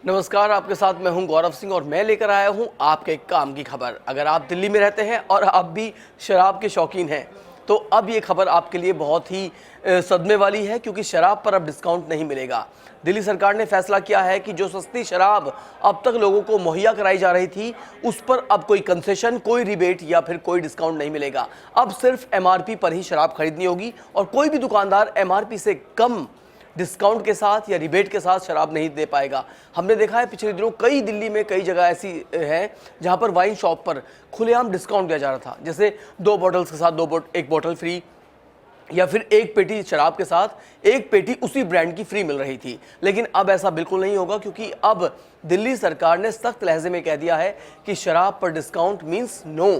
नमस्कार, आपके साथ मैं हूं गौरव सिंह और मैं लेकर आया हूं आपके काम की खबर। अगर आप दिल्ली में रहते हैं और आप भी शराब के शौकीन हैं तो अब ये खबर आपके लिए बहुत ही सदमे वाली है, क्योंकि शराब पर अब डिस्काउंट नहीं मिलेगा। दिल्ली सरकार ने फैसला किया है कि जो सस्ती शराब अब तक लोगों को मुहैया कराई जा रही थी उस पर अब कोई कंसेशन, कोई रिबेट या फिर कोई डिस्काउंट नहीं मिलेगा। अब सिर्फ एमआरपी पर ही शराब खरीदनी होगी और कोई भी दुकानदार एमआरपी से कम डिस्काउंट के साथ या रिबेट के साथ शराब नहीं दे पाएगा। हमने देखा है पिछले दिनों कई दिल्ली में कई जगह ऐसी है जहां पर वाइन शॉप पर खुलेआम डिस्काउंट दिया जा रहा था, जैसे 2 बॉटल्स के साथ एक बॉटल फ्री, या फिर एक पेटी शराब के साथ एक पेटी उसी ब्रांड की फ्री मिल रही थी। लेकिन अब ऐसा बिल्कुल नहीं होगा, क्योंकि अब दिल्ली सरकार ने सख्त लहजे में कह दिया है कि शराब पर डिस्काउंट मीन्स नो।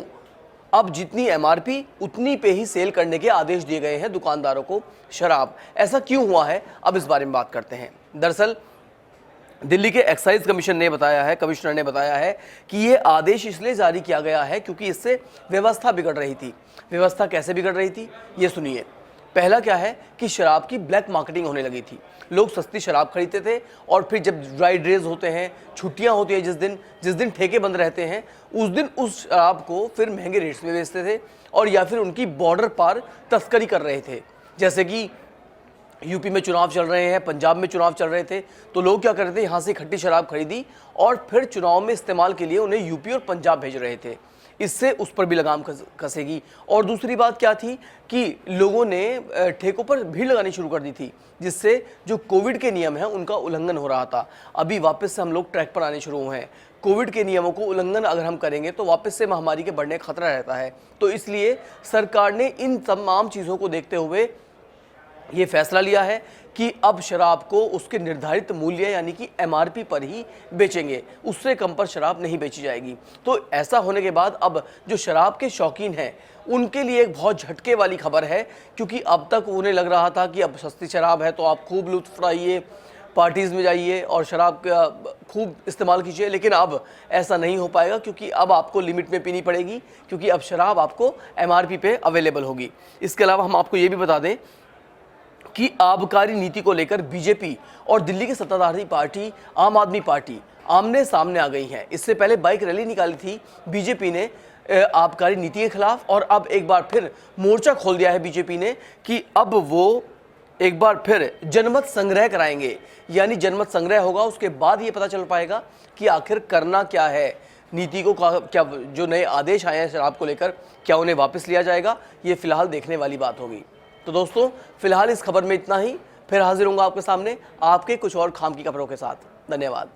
अब जितनी एमआरपी उतनी पे ही सेल करने के आदेश दिए गए हैं दुकानदारों को शराब। ऐसा क्यों हुआ है, अब इस बारे में बात करते हैं। दरअसल दिल्ली के एक्साइज कमीशन ने बताया है, कमिश्नर ने बताया है कि ये आदेश इसलिए जारी किया गया है क्योंकि इससे व्यवस्था बिगड़ रही थी। व्यवस्था कैसे बिगड़ रही थी, ये सुनिए। पहला क्या है कि शराब की ब्लैक मार्केटिंग होने लगी थी। लोग सस्ती शराब खरीदते थे और फिर जब ड्राई डेज होते हैं, छुट्टियां होती है, जिस दिन ठेके बंद रहते हैं, उस दिन उस शराब को फिर महंगे रेट्स में बेचते थे और या फिर उनकी बॉर्डर पार तस्करी कर रहे थे। जैसे कि यूपी में चुनाव चल रहे हैं, पंजाब में चुनाव चल रहे थे, तो लोग क्या कर रहे थे, यहाँ से खट्टी शराब खरीदी और फिर चुनाव में इस्तेमाल के लिए उन्हें यूपी और पंजाब भेज रहे थे। इससे उस पर भी लगाम कसेगी। और दूसरी बात क्या थी कि लोगों ने ठेकों पर भीड़ लगानी शुरू कर दी थी, जिससे जो कोविड के नियम हैं उनका उल्लंघन हो रहा था। अभी वापस से हम लोग ट्रैक पर आने शुरू हुए हैं। कोविड के नियमों को उल्लंघन अगर हम करेंगे तो वापस से महामारी के बढ़ने का खतरा रहता है। तो इसलिए सरकार ने इन तमाम चीज़ों को देखते हुए ये फैसला लिया है कि अब शराब को उसके निर्धारित मूल्य यानी कि एमआरपी पर ही बेचेंगे, उससे कम पर शराब नहीं बेची जाएगी। तो ऐसा होने के बाद अब जो शराब के शौकीन हैं उनके लिए एक बहुत झटके वाली खबर है, क्योंकि अब तक उन्हें लग रहा था कि अब सस्ती शराब है तो आप खूब लुत्फ उठाइए, पार्टीज़ में जाइए और शराब का खूब इस्तेमाल कीजिए। लेकिन अब ऐसा नहीं हो पाएगा, क्योंकि अब आपको लिमिट में पीनी पड़ेगी, क्योंकि अब शराब आपको एमआरपी पे अवेलेबल होगी। इसके अलावा हम आपको ये भी बता दें कि आबकारी नीति को लेकर बीजेपी और दिल्ली की सत्ताधारी पार्टी आम आदमी पार्टी आमने सामने आ गई हैं। इससे पहले बाइक रैली निकाली थी बीजेपी ने आबकारी नीति के खिलाफ, और अब एक बार फिर मोर्चा खोल दिया है बीजेपी ने कि अब वो एक बार फिर जनमत संग्रह कराएंगे। यानी जनमत संग्रह होगा, उसके बाद ये पता चल पाएगा कि आखिर करना क्या है। नीति को क्या जो नए आदेश आए हैं शराब को लेकर, क्या उन्हें वापस लिया जाएगा, ये फिलहाल देखने वाली बात होगी। तो दोस्तों, फिलहाल इस खबर में इतना ही। फिर हाजिर होऊंगा आपके सामने आपके कुछ और काम की खबरों के साथ। धन्यवाद।